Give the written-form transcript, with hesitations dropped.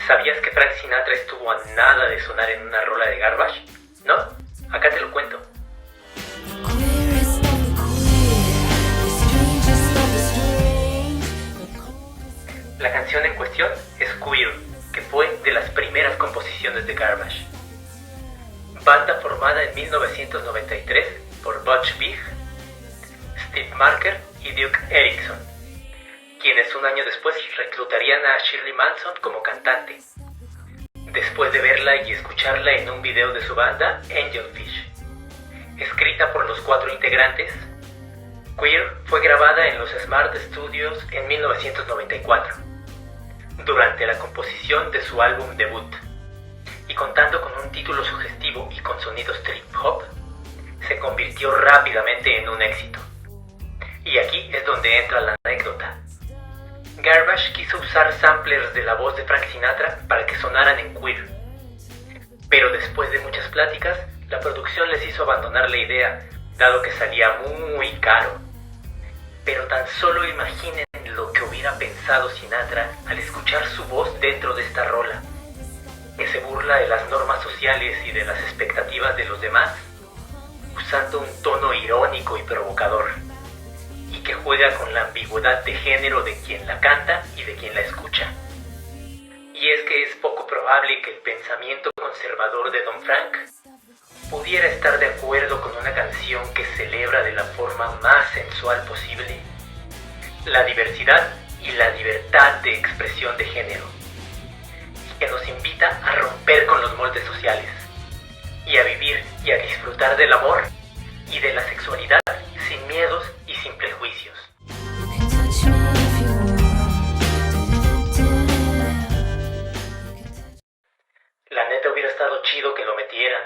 ¿Sabías que Frank Sinatra estuvo a nada de sonar en una rola de Garbage? ¿No? Acá te lo cuento. La canción en cuestión es Queer, que fue de las primeras composiciones de Garbage. Banda formada en 1993 por Butch Vig, Steve Marker y Duke Ellington, quienes un año después reclutarían a Shirley Manson como cantante, después de verla y escucharla en un video de su banda Angelfish. Escrita por los 4 integrantes, Queer fue grabada en los Smart Studios en 1994, durante la composición de su álbum debut, y contando con un título sugestivo y con sonidos trip hop, se convirtió rápidamente en un éxito. Y aquí es donde entra la anécdota. Garbage quiso usar samplers de la voz de Frank Sinatra para que sonaran en Queer, pero después de muchas pláticas, la producción les hizo abandonar la idea, dado que salía muy caro. Pero tan solo imaginen lo que hubiera pensado Sinatra al escuchar su voz dentro de esta rola, que se burla de las normas sociales y de las expectativas de los demás, usando un tono irónico y provocador, y que juega con la ambigüedad de género de quien la canta y de quien la escucha. Y es que es poco probable que el pensamiento conservador de Don Frank pudiera estar de acuerdo con una canción que celebra de la forma más sensual posible la diversidad y la libertad de expresión de género, que nos invita a romper con los moldes sociales y a vivir y a disfrutar del amor y de la sexualidad sin miedos y sin prejuicios. La neta hubiera estado chido que lo metieran.